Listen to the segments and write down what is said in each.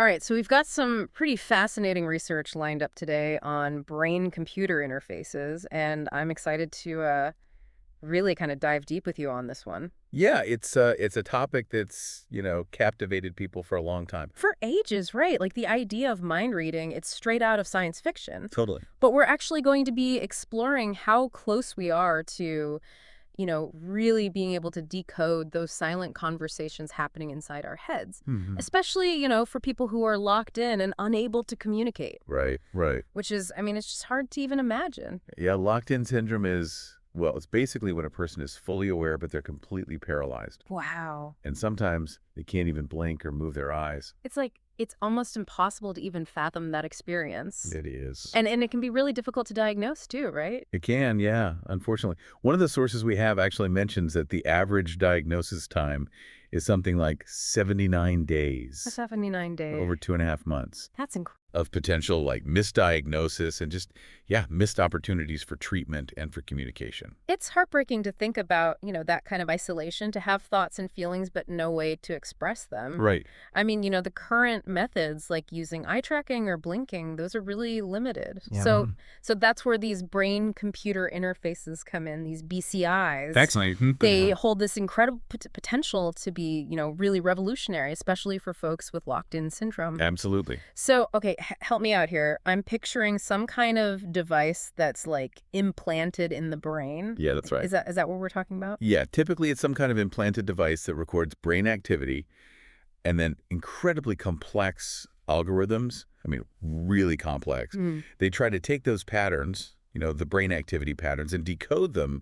All right, so we've got some pretty fascinating research lined up today on brain-computer interfaces, and I'm excited to really kind of dive deep with you on this one. Yeah, it's a topic that's, captivated people for a long time. For ages, right? Like the idea of mind reading, it's straight out of science fiction. Totally. But we're actually going to be exploring how close we are to, really being able to decode those silent conversations happening inside our heads. Hmm. Especially, for people who are locked in and unable to communicate. Right, right. Which is, it's just hard to even imagine. Yeah, locked-in syndrome is, well, it's basically when a person is fully aware, but they're completely paralyzed. Wow. And sometimes they can't even blink or move their eyes. It's like, it's almost impossible to even fathom that experience. It is. And it can be really difficult to diagnose too, right? It can, yeah, unfortunately. One of the sources we have actually mentions that the average diagnosis time is something like 79 days. 79 days. Over 2.5 months. That's incredible. Of potential misdiagnosis and just, missed opportunities for treatment and for communication. It's heartbreaking to think about, that kind of isolation, to have thoughts and feelings but no way to express them. Right. The current methods like using eye tracking or blinking, those are really limited. Yeah. So that's where these brain-computer interfaces come in, these BCIs. Excellent. They hold this incredible potential to be, really revolutionary, especially for folks with locked-in syndrome. Absolutely. So, okay, help me out here. I'm picturing some kind of device that's implanted in the brain. Yeah, that's right. Is that what we're talking about? Yeah, typically it's some kind of implanted device that records brain activity and then incredibly complex algorithms. Really complex. They try to take those patterns, the brain activity patterns, and decode them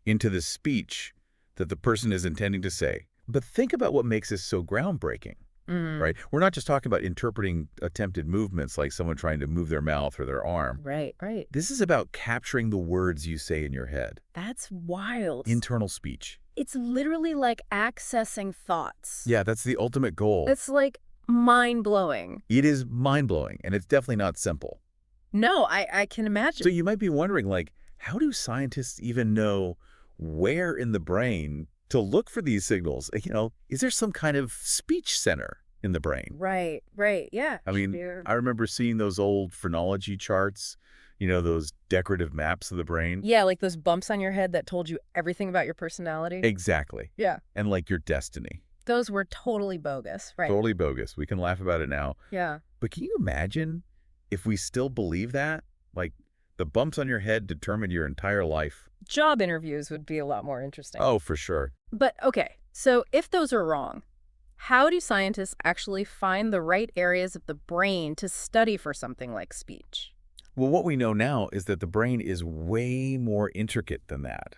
into the speech that the person is intending to say. But think about what makes this so groundbreaking. Right? We're not just talking about interpreting attempted movements like someone trying to move their mouth or their arm. Right. This is about capturing the words you say in your head. That's wild. Internal speech. It's literally like accessing thoughts. Yeah, that's the ultimate goal. It's mind-blowing. It is mind-blowing, and it's definitely not simple. No, I can imagine. So you might be wondering, how do scientists even know where in the brain to look for these signals? Is there some kind of speech center in the brain? Right, yeah. I remember seeing those old phrenology charts, those decorative maps of the brain. Yeah, like those bumps on your head that told you everything about your personality. Exactly. Yeah. And your destiny. Those were totally bogus, right? Totally bogus. We can laugh about it now. Yeah. But can you imagine if we still believe that? The bumps on your head determine your entire life. Job interviews would be a lot more interesting. Oh, for sure. But, okay, so if those are wrong, how do scientists actually find the right areas of the brain to study for something like speech? Well, what we know now is that the brain is way more intricate than that.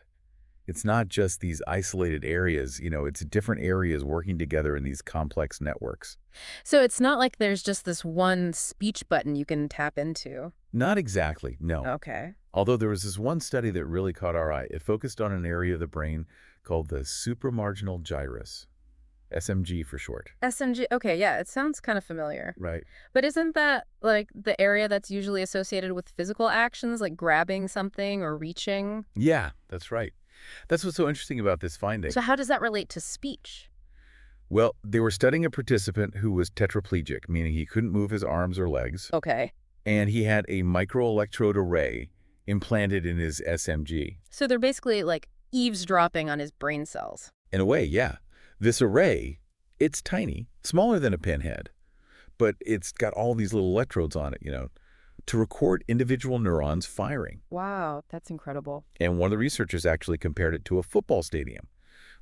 It's not just these isolated areas, it's different areas working together in these complex networks. So it's not like there's just this one speech button you can tap into. Not exactly, no. Okay. Although there was this one study that really caught our eye. It focused on an area of the brain called the supramarginal gyrus, SMG for short. SMG, okay, yeah, it sounds kind of familiar. Right. But isn't that the area that's usually associated with physical actions, like grabbing something or reaching? Yeah, that's right. That's what's so interesting about this finding. So how does that relate to speech? Well, they were studying a participant who was tetraplegic, meaning he couldn't move his arms or legs. Okay. And he had a microelectrode array implanted in his SMG. So they're basically eavesdropping on his brain cells. In a way, yeah. This array, it's tiny, smaller than a pinhead, but it's got all these little electrodes on it, to record individual neurons firing. Wow, that's incredible. And one of the researchers actually compared it to a football stadium.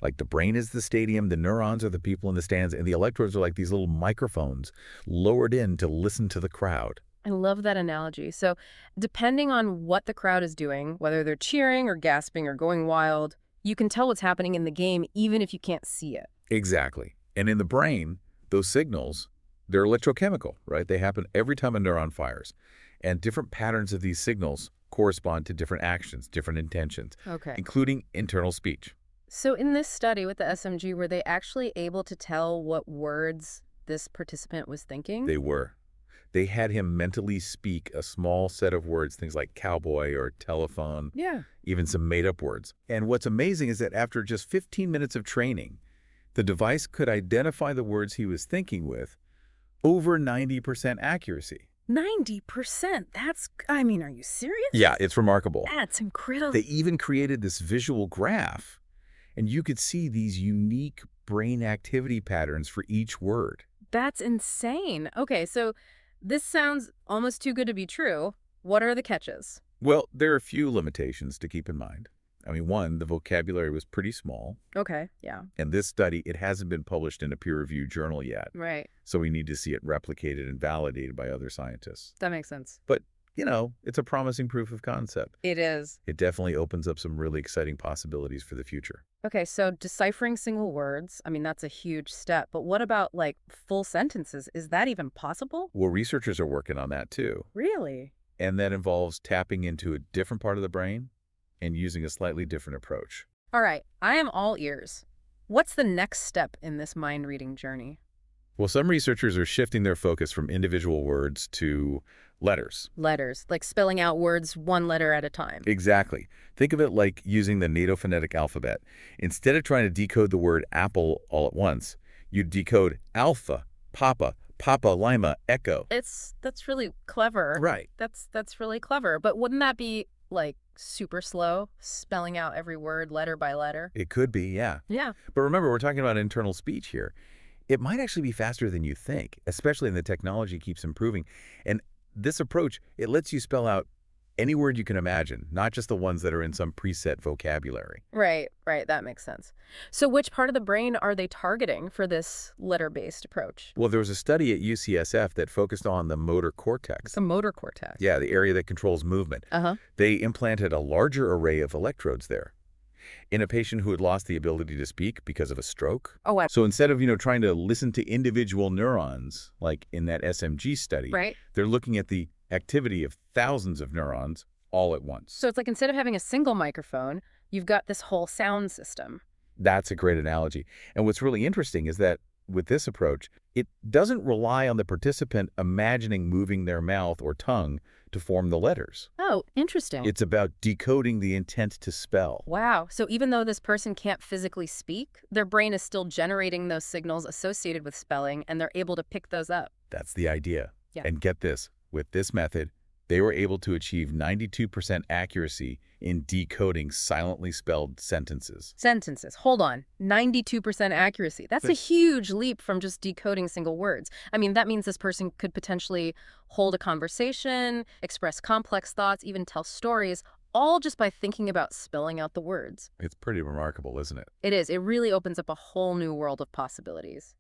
The brain is the stadium, the neurons are the people in the stands, and the electrodes are like these little microphones lowered in to listen to the crowd. I love that analogy. So depending on what the crowd is doing, whether they're cheering or gasping or going wild, you can tell what's happening in the game even if you can't see it. Exactly. And in the brain, those signals, they're electrochemical, right? They happen every time a neuron fires. And different patterns of these signals correspond to different actions, different intentions, including internal speech. So in this study with the SMG, were they actually able to tell what words this participant was thinking? They were. They had him mentally speak a small set of words, things like cowboy or telephone, even some made-up words. And what's amazing is that after just 15 minutes of training, the device could identify the words he was thinking with Over 90% accuracy. 90%? I mean, are you serious? Yeah, it's remarkable. That's incredible. They even created this visual graph, and you could see these unique brain activity patterns for each word. That's insane. Okay, so this sounds almost too good to be true. What are the catches? Well, there are a few limitations to keep in mind. I mean, one, the vocabulary was pretty small. Okay, yeah. And this study, it hasn't been published in a peer-reviewed journal yet. Right. So we need to see it replicated and validated by other scientists. That makes sense. But, you know, it's a promising proof of concept. It is. It definitely opens up some really exciting possibilities for the future. Okay, so deciphering single words, I mean, that's a huge step. But what about, like, full sentences? Is that even possible? Well, researchers are working on that, too. Really? And that involves tapping into a different part of the brain and using a slightly different approach. All right, I am all ears. What's the next step in this mind-reading journey? Well, some researchers are shifting their focus from individual words to letters. Letters, like spelling out words one letter at a time. Exactly. Think of it like using the NATO phonetic alphabet. Instead of trying to decode the word apple all at once, you decode alpha, papa, lima, echo. That's really clever. Right. That's really clever. But wouldn't that be, like, super slow, spelling out every word letter by letter? It could be, yeah. Yeah. But remember, we're talking about internal speech here. It might actually be faster than you think, especially when the technology keeps improving. And this approach, it lets you spell out any word you can imagine, not just the ones that are in some preset vocabulary. Right. That makes sense. So which part of the brain are they targeting for this letter-based approach? Well, there was a study at UCSF that focused on the motor cortex. The motor cortex. Yeah, the area that controls movement. They implanted a larger array of electrodes there in a patient who had lost the ability to speak because of a stroke. Oh, wow. So instead of, trying to listen to individual neurons, like in that SMG study, Right. they're looking at the activity of thousands of neurons all at once. So it's like instead of having a single microphone, you've got this whole sound system. That's a great analogy. And what's really interesting is that with this approach, it doesn't rely on the participant imagining moving their mouth or tongue to form the letters. Oh, interesting. It's about decoding the intent to spell. Wow. So even though this person can't physically speak, their brain is still generating those signals associated with spelling, and they're able to pick those up. That's the idea. Yeah. And get this, with this method, they were able to achieve 92% accuracy in decoding silently spelled sentences. Sentences. Hold on. 92% accuracy. That's a huge leap from just decoding single words. I mean, that means this person could potentially hold a conversation, express complex thoughts, even tell stories, all just by thinking about spelling out the words. It's pretty remarkable, isn't it? It is. It really opens up a whole new world of possibilities.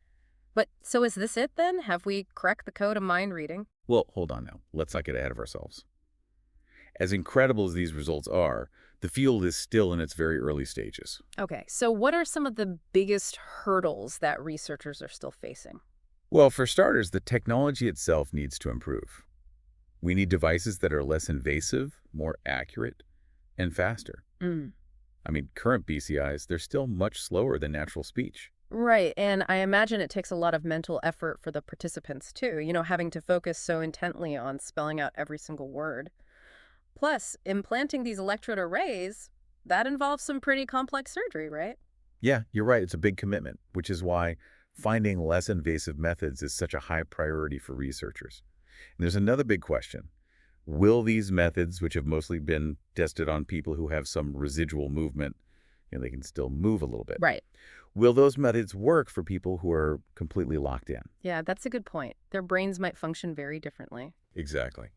But so is this it then? Have we cracked the code of mind reading? Well, hold on now. Let's not get ahead of ourselves. As incredible as these results are, the field is still in its very early stages. Okay, so what are some of the biggest hurdles that researchers are still facing? Well, for starters, the technology itself needs to improve. We need devices that are less invasive, more accurate, and faster. I mean, current BCIs, they're still much slower than natural speech. Right, and I imagine it takes a lot of mental effort for the participants too, having to focus so intently on spelling out every single word. Plus, implanting these electrode arrays, that involves some pretty complex surgery, right? Yeah, you're right. It's a big commitment, which is why finding less invasive methods is such a high priority for researchers. And there's another big question. Will these methods, which have mostly been tested on people who have some residual movement, they can still move a little bit. Right. Will those methods work for people who are completely locked in? Yeah, that's a good point. Their brains might function very differently. Exactly.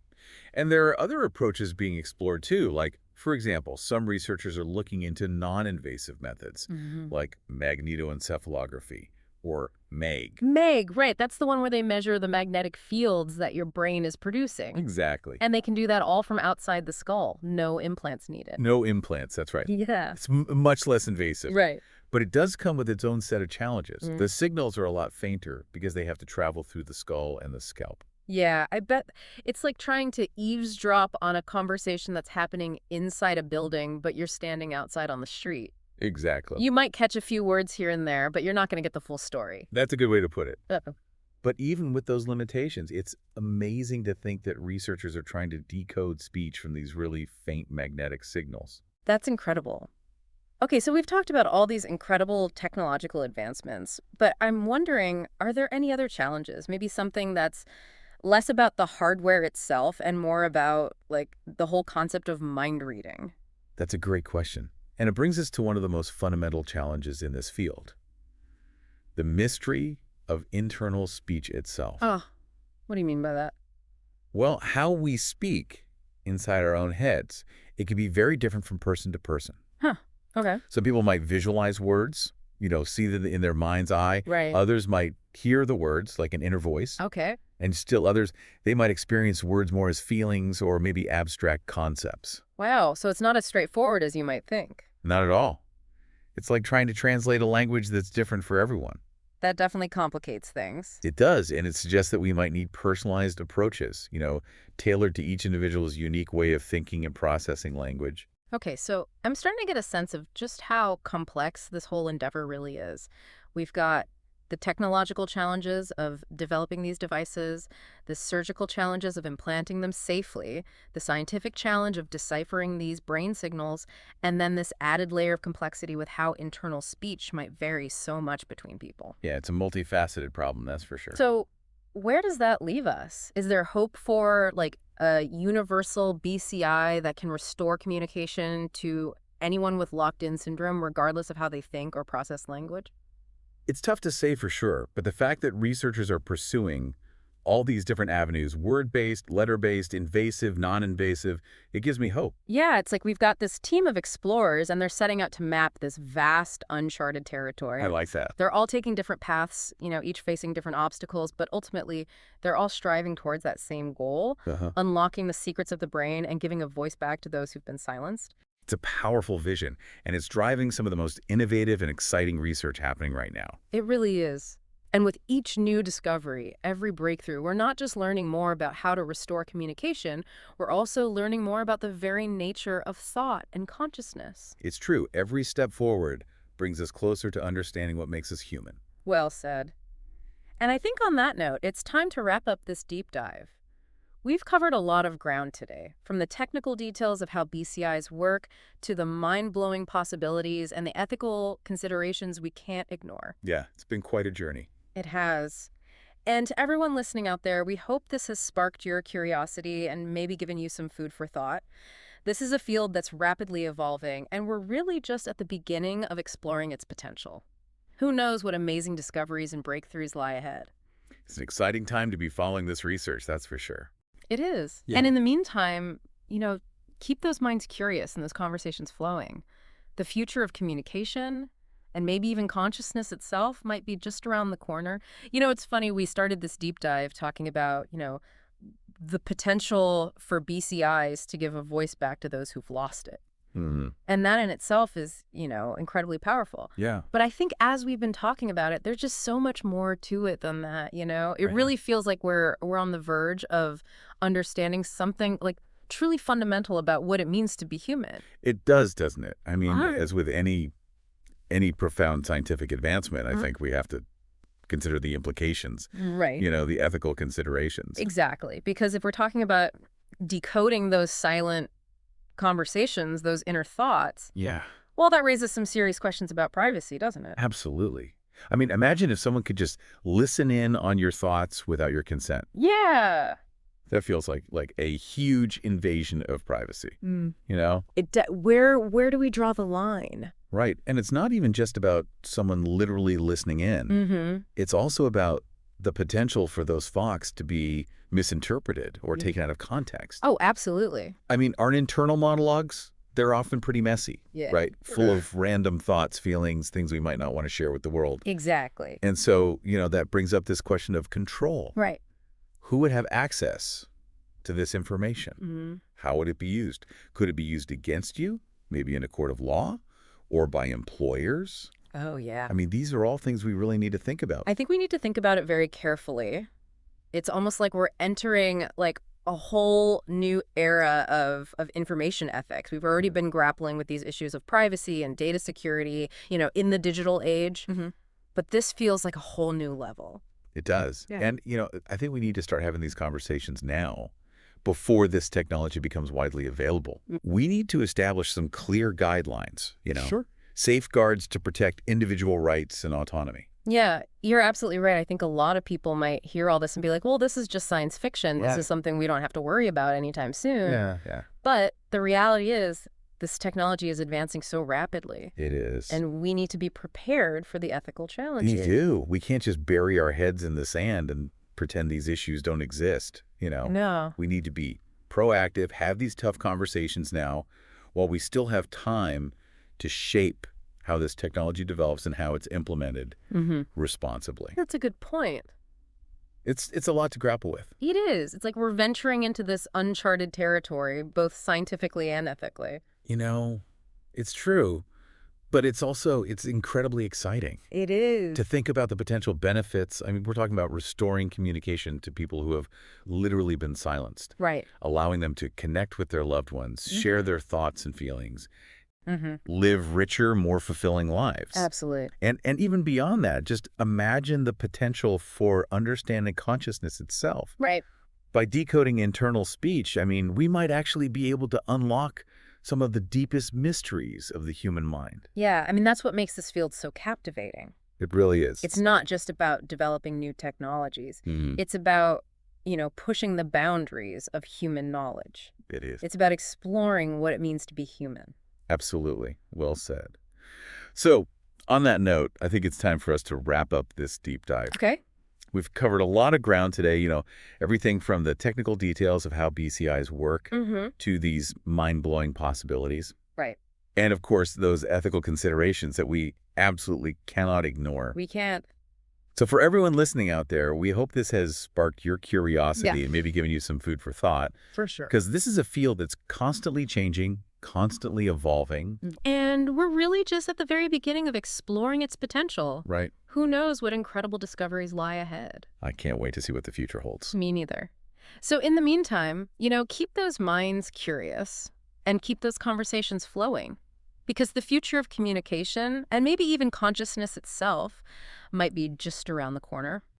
And there are other approaches being explored too, like, for example, some researchers are looking into non-invasive methods, like magnetoencephalography or MEG. MEG, right. That's the one where they measure the magnetic fields that your brain is producing. Exactly. And they can do that all from outside the skull. No implants needed. No implants, that's right. Yeah. It's much less invasive. Right. But it does come with its own set of challenges. The signals are a lot fainter because they have to travel through the skull and the scalp. Yeah, I bet it's like trying to eavesdrop on a conversation that's happening inside a building, but you're standing outside on the street. Exactly. You might catch a few words here and there, but you're not going to get the full story. That's a good way to put it. Uh-oh. But even with those limitations, it's amazing to think that researchers are trying to decode speech from these really faint magnetic signals. That's incredible. Okay, so we've talked about all these incredible technological advancements, but I'm wondering, are there any other challenges? Maybe something that's less about the hardware itself and more about, like, the whole concept of mind reading? That's a great question. And it brings us to one of the most fundamental challenges in this field. The mystery of internal speech itself. Oh, what do you mean by that? Well, how we speak inside our own heads, it can be very different from person to person. Huh, okay. Some people might visualize words, see them in their mind's eye. Right. Others might hear the words like an inner voice. Okay. And still others, they might experience words more as feelings or maybe abstract concepts. Wow, so it's not as straightforward as you might think. Not at all. It's like trying to translate a language that's different for everyone. That definitely complicates things. It does, and it suggests that we might need personalized approaches, tailored to each individual's unique way of thinking and processing language. Okay, so I'm starting to get a sense of just how complex this whole endeavor really is. We've got the technological challenges of developing these devices, the surgical challenges of implanting them safely, the scientific challenge of deciphering these brain signals, and then this added layer of complexity with how internal speech might vary so much between people. Yeah, it's a multifaceted problem, that's for sure. So where does that leave us? Is there hope for, like, a universal BCI that can restore communication to anyone with locked-in syndrome, regardless of how they think or process language? It's tough to say for sure, but the fact that researchers are pursuing all these different avenues, word-based, letter-based, invasive, non-invasive, it gives me hope. Yeah, it's like we've got this team of explorers, and they're setting out to map this vast, uncharted territory. I like that. They're all taking different paths, each facing different obstacles, but ultimately, they're all striving towards that same goal, unlocking the secrets of the brain and giving a voice back to those who've been silenced. It's a powerful vision, and it's driving some of the most innovative and exciting research happening right now. It really is. And with each new discovery, every breakthrough, we're not just learning more about how to restore communication, we're also learning more about the very nature of thought and consciousness. It's true. Every step forward brings us closer to understanding what makes us human. Well said. And I think on that note, it's time to wrap up this deep dive. We've covered a lot of ground today, from the technical details of how BCIs work to the mind-blowing possibilities and the ethical considerations we can't ignore. Yeah, it's been quite a journey. It has. And to everyone listening out there, we hope this has sparked your curiosity and maybe given you some food for thought. This is a field that's rapidly evolving, and we're really just at the beginning of exploring its potential. Who knows what amazing discoveries and breakthroughs lie ahead? It's an exciting time to be following this research, that's for sure. It is. Yeah. And in the meantime, keep those minds curious and those conversations flowing. The future of communication and maybe even consciousness itself might be just around the corner. It's funny, we started this deep dive talking about, the potential for BCIs to give a voice back to those who've lost it. Mm-hmm. And that in itself is, incredibly powerful. Yeah. But I think as we've been talking about it, there's just so much more to it than that, It really feels like we're on the verge of understanding something like truly fundamental about what it means to be human. It does, doesn't it? I mean, as with any profound scientific advancement, I think we have to consider the implications. Right. The ethical considerations. Exactly. Because if we're talking about decoding those silent conversations, those inner thoughts, Yeah. well, that raises some serious questions about privacy, doesn't it? Absolutely. I mean, imagine if someone could just listen in on your thoughts without your consent. Yeah. That feels like a huge invasion of privacy, Where do we draw the line? Right. And it's not even just about someone literally listening in. Mm-hmm. It's also about the potential for those thoughts to be misinterpreted or taken out of context. Oh, absolutely. I mean, our internal monologues, they're often pretty messy, right? Full of random thoughts, feelings, things we might not want to share with the world. Exactly. And so, that brings up this question of control. Right. Who would have access to this information? Mm-hmm. How would it be used? Could it be used against you, maybe in a court of law, or by employers? Oh, yeah. I mean, these are all things we really need to think about. I think we need to think about it very carefully. It's almost like we're entering like a whole new era of information ethics. We've already been grappling with these issues of privacy and data security, in the digital age. Mm-hmm. But this feels like a whole new level. It does. Yeah. And, I think we need to start having these conversations now before this technology becomes widely available. We need to establish some clear guidelines, Sure. safeguards to protect individual rights and autonomy. Yeah, you're absolutely right. I think a lot of people might hear all this and be like, well, this is just science fiction. This is something we don't have to worry about anytime soon. Yeah. But the reality is this technology is advancing so rapidly. It is. And we need to be prepared for the ethical challenges. We do. We can't just bury our heads in the sand and pretend these issues don't exist, you know? No. We need to be proactive, have these tough conversations now, while we still have time to shape how this technology develops and how it's implemented responsibly. That's a good point. It's a lot to grapple with. It is. It's like we're venturing into this uncharted territory, both scientifically and ethically. You know, it's true, but it's incredibly exciting. It is. To think about the potential benefits. I mean, we're talking about restoring communication to people who have literally been silenced. Right. Allowing them to connect with their loved ones, share their thoughts and feelings, live richer, more fulfilling lives. Absolutely. And even beyond that, just imagine the potential for understanding consciousness itself. Right. By decoding internal speech, I mean, we might actually be able to unlock some of the deepest mysteries of the human mind. Yeah, I mean, that's what makes this field so captivating. It really is. It's not just about developing new technologies. It's about, pushing the boundaries of human knowledge. It is. It's about exploring what it means to be human. Absolutely. Well said. So, on that note, I think it's time for us to wrap up this deep dive. Okay. We've covered a lot of ground today, everything from the technical details of how BCIs work to these mind-blowing possibilities. Right. And, of course, those ethical considerations that we absolutely cannot ignore. We can't. So for everyone listening out there, we hope this has sparked your curiosity and maybe given you some food for thought. For sure. Because this is a field that's constantly changing, constantly evolving. And we're really just at the very beginning of exploring its potential. Right. Who knows what incredible discoveries lie ahead? I can't wait to see what the future holds. Me neither. So in the meantime, keep those minds curious and keep those conversations flowing. Because the future of communication, and maybe even consciousness itself, might be just around the corner.